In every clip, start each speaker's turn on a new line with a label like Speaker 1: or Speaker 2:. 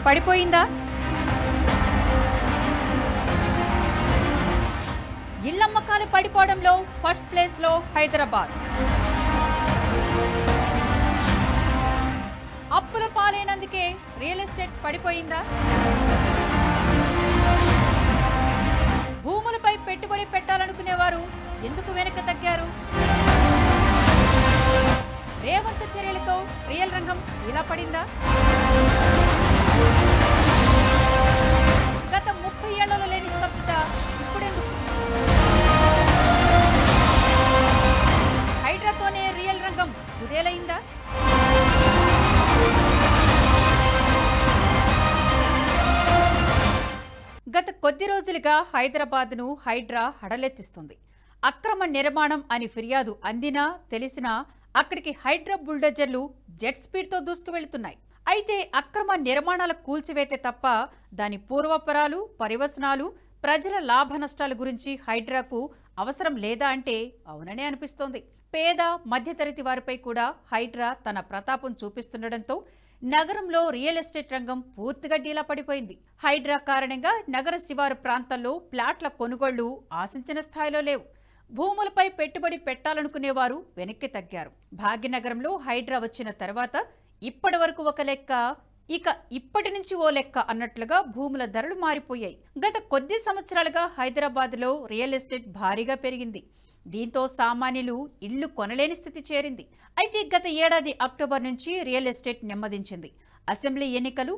Speaker 1: పడిపోయిందా? ఇళ్లమ్మకాలు పడిపోవడంలో first place లో హైదరాబాద్. అప్పుల పాలైనందుకే real estate పడిపోయిందా? భూములపై పెట్టుబడి పెట్టాలనుకునేవారు ఎందుకు వెనక్కి తగ్గారు? రేవంత్ చర్యలతో రియల్ రంగం ఇలా పడిందా? గత 30 ఏళ్లలో లేని స్తబ్దత ఇప్పుడెందుకు? హైడ్రాతోనే రియల్ రంగం కుదేలైందా? గత కొద్ది రోజులుగా హైదరాబాద్ను హైడ్రా హడలెత్తిస్తుంది. అక్రమ నిర్మాణం అని ఫిర్యాదు అందినా తెలిసినా అక్కడికి హైడ్రా బుల్డోజర్లు జెట్ స్పీడ్తో దూసుకువెళ్తున్నాయి. అయితే అక్రమ నిర్మాణాల కూల్చివేతే తప్ప దాని పూర్వపరాలు, పరివసనాలు, ప్రజల లాభ నష్టాల గురించి హైడ్రాకు అవసరం లేదా అంటే అవుననే అనిపిస్తోంది. పేద మధ్యతరగతి వారిపై కూడా హైడ్రా తన ప్రతాపం చూపిస్తుండటంతో నగరంలో రియల్ ఎస్టేట్ రంగం పూర్తిగా డీలా పడిపోయింది. హైడ్రా కారణంగా నగర శివారు ప్రాంతాల్లో ప్లాట్ల కొనుగోళ్లు ఆశించిన స్థాయిలో లేవు. భూములపై పెట్టుబడి పెట్టాలనుకునేవారు వెనక్కి తగ్గారు. భాగ్యనగరంలో హైడ్రా వచ్చిన తర్వాత ఇప్పటి వరకు ఒక లెక్క, ఇక ఇప్పటి నుంచి ఓ లెక్క అన్నట్లుగా భూముల ధరలు మారిపోయాయి. గత కొద్ది సంవత్సరాలుగా హైదరాబాద్లో రియల్ ఎస్టేట్ భారీగా పెరిగింది. దీంతో సామాన్యులు ఇళ్లు కొనలేని స్థితి చేరింది. అయితే గత ఏడాది అక్టోబర్ నుంచి రియల్ ఎస్టేట్ నెమ్మదించింది. అసెంబ్లీ ఎన్నికలు,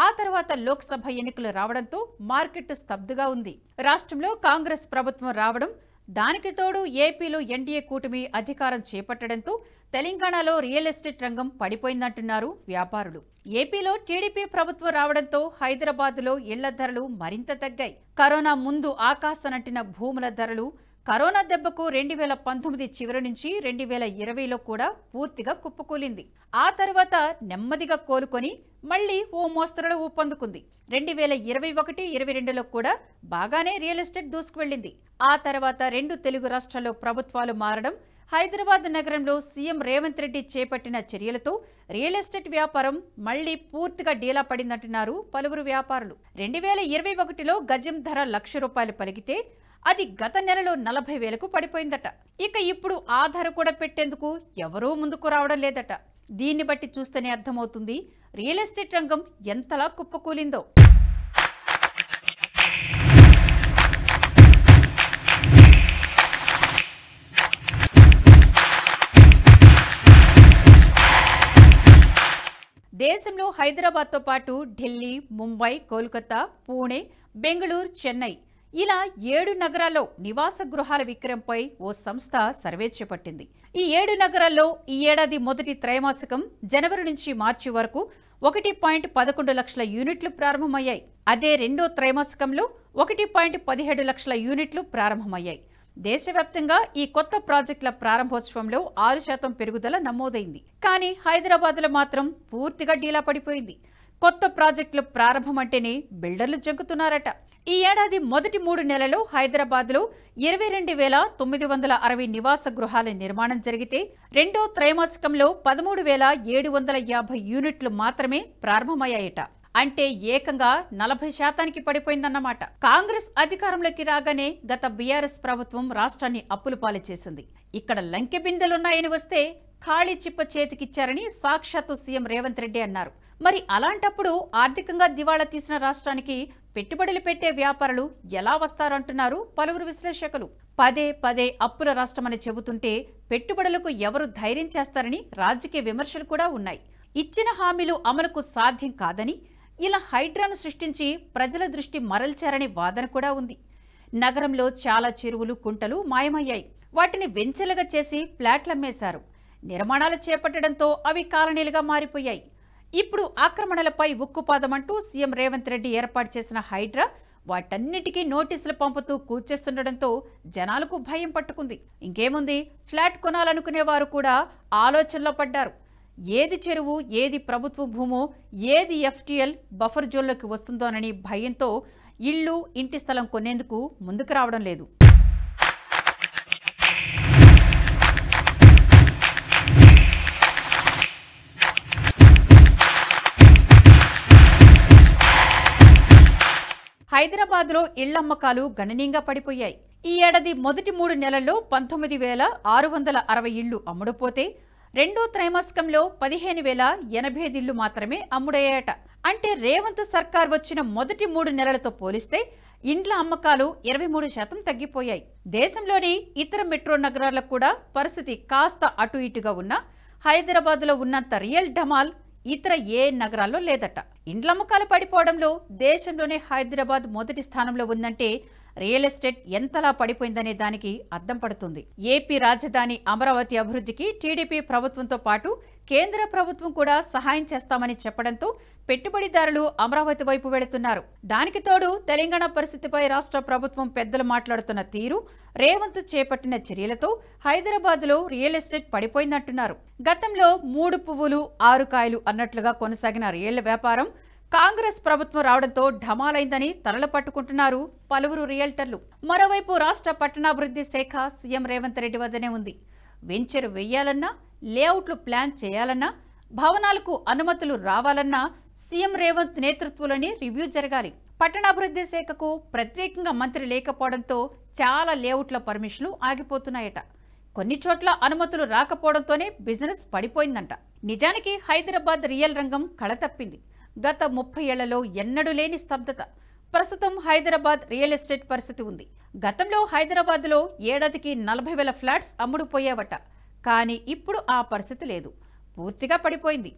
Speaker 1: ఆ తర్వాత లోక్సభ ఎన్నికలు రావడంతో మార్కెట్ స్తబ్దుగా ఉంది. రాష్ట్రంలో కాంగ్రెస్ ప్రభుత్వం రావడం, దానికి తోడు ఏపీలో ఎన్డీఏ కూటమి అధికారం చేపట్టడంతో తెలంగాణలో రియల్ ఎస్టేట్ రంగం పడిపోయిందంటున్నారు వ్యాపారులు. ఏపీలో టీడీపీ ప్రభుత్వం రావడంతో హైదరాబాద్లో ఇళ్ల ధరలు మరింత తగ్గాయి. కరోనా ముందు ఆకాశనంటిన భూముల ధరలు కరోనా దెబ్బకు 2019 చివరి నుంచి 2020లో కూడా పూర్తిగా కుప్పకూలింది. ఆ తర్వాత నెమ్మదిగా కోలుకొని మళ్లీ ఓ మోస్తరులో ఊపందుకుంది. 2021-22లో కూడా బాగానే రియల్ ఎస్టేట్ దూసుకువెళ్లింది. ఆ తర్వాత 2 తెలుగు రాష్ట్రాల్లో ప్రభుత్వాలు మారడం, హైదరాబాద్ నగరంలో సీఎం రేవంత్ రెడ్డి చేపట్టిన చర్యలతో రియల్ ఎస్టేట్ వ్యాపారం మళ్లీ పూర్తిగా డీలా పడిందంటున్నారు పలువురు వ్యాపారులు. 2021లో గజం ధర ₹1,00,000 పలికితే అది గత నెలలో 40,000కు పడిపోయిందట. ఇక ఇప్పుడు ఆ ధర కూడా పెట్టేందుకు ఎవరూ ముందుకు రావడం లేదట. దీన్ని బట్టి చూస్తేనే అర్థమవుతుంది రియల్ ఎస్టేట్ రంగం ఎంతలా కుప్పకూలిందో. దేశంలో హైదరాబాద్తో పాటు ఢిల్లీ, ముంబై, కోల్కతా, పూణే, బెంగళూరు, చెన్నై ఇలా 7 నగరాల్లో నివాస గృహాల విక్రయంపై ఓ సంస్థ సర్వే చేపట్టింది. ఈ 7 నగరాల్లో ఈ ఏడాది మొదటి త్రైమాసికం జనవరి నుంచి మార్చి వరకు 1.11 లక్షల యూనిట్లు ప్రారంభమయ్యాయి. అదే రెండో త్రైమాసికంలో 1.17 లక్షల యూనిట్లు ప్రారంభమయ్యాయి. దేశవ్యాప్తంగా ఈ కొత్త ప్రాజెక్టుల ప్రారంభోత్సవంలో 6% పెరుగుదల నమోదైంది. కానీ హైదరాబాద్లో మాత్రం పూర్తిగా డీలా పడిపోయింది. కొత్త ప్రాజెక్టులు ప్రారంభమంటేనే బిల్డర్లు జంకుతున్నారట. ఈ ఏడాది మొదటి 3 నెలల్లో హైదరాబాద్లో 22,960 నివాస గృహాల నిర్మాణం జరిగితే రెండో త్రైమాసికంలో 13,750 యూనిట్లు మాత్రమే ప్రారంభమయ్యాయట. అంటే ఏకంగా 40% పడిపోయిందన్నమాట. కాంగ్రెస్ అధికారంలోకి రాగానే గత బీఆర్ఎస్ ప్రభుత్వం రాష్ట్రాన్ని అప్పుల పాలు చేసింది. ఇక్కడ లంకె బిందెలున్నాయని వస్తే ఖాళీ చిప్ప చేతికిచ్చారని సాక్షాత్తు సీఎం రేవంత్ రెడ్డి అన్నారు. మరి అలాంటప్పుడు ఆర్థికంగా దివాళా తీసిన రాష్ట్రానికి పెట్టుబడులు పెట్టే వ్యాపారులు ఎలా వస్తారంటున్నారు పలువురు విశ్లేషకులు. పదే పదే అప్పుల రాష్ట్రమని చెబుతుంటే పెట్టుబడులకు ఎవరు ధైర్యం చేస్తారని రాజకీయ విమర్శలు కూడా ఉన్నాయి. ఇచ్చిన హామీలు అమలుకు సాధ్యం కాదని ఇలా హైడ్రాను సృష్టించి ప్రజల దృష్టి మరల్చారనే వాదన కూడా ఉంది. నగరంలో చాలా చెరువులు, కుంటలు మాయమయ్యాయి. వాటిని వెంచెలుగా చేసి ప్లాట్లమ్మేశారు. నిర్మాణాలు చేపట్టడంతో అవి కాలనీలుగా మారిపోయాయి. ఇప్పుడు ఆక్రమణలపై ఉక్కుపాదమంటూ సీఎం రేవంత్ రెడ్డి ఏర్పాటు చేసిన హైడ్రా వాటన్నిటికీ నోటీసులు పంపుతూ కూర్చేస్తుండటంతో జనాలకు భయం పట్టుకుంది. ఇంకేముంది, ఫ్లాట్ కొనాలనుకునే వారు కూడా ఆలోచనలో పడ్డారు. ఏది చెరువు, ఏది ప్రభుత్వ భూమో, ఏది ఎఫ్టీఎల్ బఫర్ జోన్లోకి వస్తుందోనని భయంతో ఇల్లు, ఇంటి స్థలం కొనేందుకు ముందుకు రావడం లేదు. హైదరాబాద్లో ఇళ్ల అమ్మకాలు గణనీయంగా పడిపోయాయి. ఈ ఏడాది మొదటి 3 నెలల్లో 19,660 ఇళ్లు అమ్ముడుపోతే రెండో త్రైమాసికంలో 15,085 ఇళ్లు మాత్రమే అమ్ముడయ్యాయట. అంటే రేవంత్ సర్కార్ వచ్చిన మొదటి 3 నెలలతో పోలిస్తే ఇండ్ల అమ్మకాలు 23% తగ్గిపోయాయి. దేశంలోని ఇతర మెట్రో నగరాలకు కూడా పరిస్థితి కాస్త అటు ఇటుగా ఉన్నా హైదరాబాద్లో ఉన్నంత రియల్ ఢమాల్ ఇతర ఏ నగరాల్లో లేదట. ఇండ్ల అమ్మకాలు పడిపోవడంలో దేశంలోనే హైదరాబాద్ మొదటి స్థానంలో ఉందంటే రియల్ ఎస్టేట్ ఎంతలా పడిపోయిందనే దానికి అద్దం పడుతుంది. ఏపీ రాజధాని అమరావతి అభివృద్ధికి టీడీపీ ప్రభుత్వంతో పాటు కేంద్ర ప్రభుత్వం కూడా సహాయం చేస్తామని చెప్పడంతో పెట్టుబడిదారులు అమరావతి వైపు వెళుతున్నారు. దానికి తోడు తెలంగాణ పరిస్థితిపై రాష్ట్ర ప్రభుత్వం పెద్దలు మాట్లాడుతున్న తీరు, రేవంత్ చేపట్టిన చర్యలతో హైదరాబాద్లో రియల్ ఎస్టేట్ పడిపోయిందంటున్నారు. గతంలో 3 పువ్వులు 6 కాయలు అన్నట్లుగా కొనసాగిన రియల్ వ్యాపారం కాంగ్రెస్ ప్రభుత్వం రావడంతో ఢమాలైందని తలలు పట్టుకుంటున్నారు పలువురు రియల్టర్లు. మరోవైపు రాష్ట్ర పట్టణాభివృద్ధి శాఖ సీఎం రేవంత్ రెడ్డి వద్దనే ఉంది. వెంచర్ వేయాలన్నా, లేఅవుట్లు ప్లాన్ చేయాలన్నా, భవనాలకు అనుమతులు రావాలన్నా సీఎం రేవంత్ నేతృత్వంలోనే రివ్యూ జరగాలి. పట్టణాభివృద్ధి శాఖకు ప్రత్యేకంగా మంత్రి లేకపోవడంతో చాలా లేఅవుట్ల పర్మిషన్లు ఆగిపోతున్నాయట. కొన్ని చోట్ల అనుమతులు రాకపోవడంతోనే బిజినెస్ పడిపోయిందంట. నిజానికి హైదరాబాద్ రియల్ రంగం కళతప్పింది. గత 30 ఏళ్లలో ఎన్నడూ లేని స్తబ్దత ప్రస్తుతం హైదరాబాద్ రియల్ ఎస్టేట్ పరిస్థితి ఉంది. గతంలో హైదరాబాద్లో ఏడాదికి 40,000 ఫ్లాట్స్ అమ్ముడుపోయేవట. కానీ ఇప్పుడు ఆ పరిస్థితి లేదు, పూర్తిగా పడిపోయింది.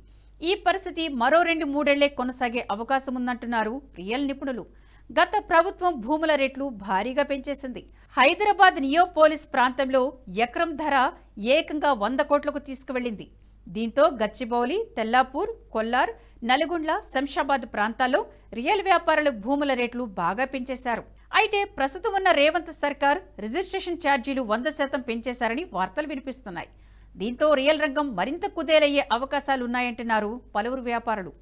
Speaker 1: ఈ పరిస్థితి మరో 2-3 ఏళ్లే కొనసాగే అవకాశం ఉందంటున్నారు రియల్ నిపుణులు. గత ప్రభుత్వం భూముల రేట్లు భారీగా పెంచేసింది. హైదరాబాద్ నియోపోలిస్ ప్రాంతంలో ఎకరం ధర ఏకంగా 100 కోట్లకు తీసుకువెళ్లింది. దీంతో గచ్చిబౌలి, తెల్లాపూర్, కొల్లార్, నల్గొండ, శంషాబాద్ ప్రాంతాల్లో రియల్ వ్యాపారుల భూముల రేట్లు బాగా పెంచేశారు. అయితే ప్రస్తుతం ఉన్న రేవంత్ సర్కార్ రిజిస్ట్రేషన్ ఛార్జీలు 100% పెంచేశారని వార్తలు వినిపిస్తున్నాయి. దీంతో రియల్ రంగం మరింత కుదేలయ్యే అవకాశాలున్నాయంటున్నారు పలువురు వ్యాపారులు.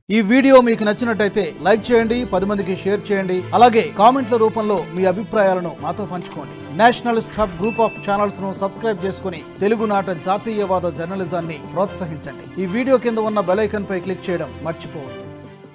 Speaker 2: ఈ వీడియో మీకు నచ్చినట్టయితే లైక్ చేయండి, 10 మందికి షేర్ చేయండి. అలాగే కామెంట్ల రూపంలో మీ అభిప్రాయాలను మాతో పంచుకోండి. Nationalist hub group of channels ను సబ్స్క్రైబ్ చేసుకుని తెలుగునాట జాతీయవాద జర్నలిజాన్ని ప్రోత్సహించండి. ఈ వీడియో కింద ఉన్న బెల్ ఐకాన్ పై క్లిక్ చేయడం మర్చిపోవద్దు.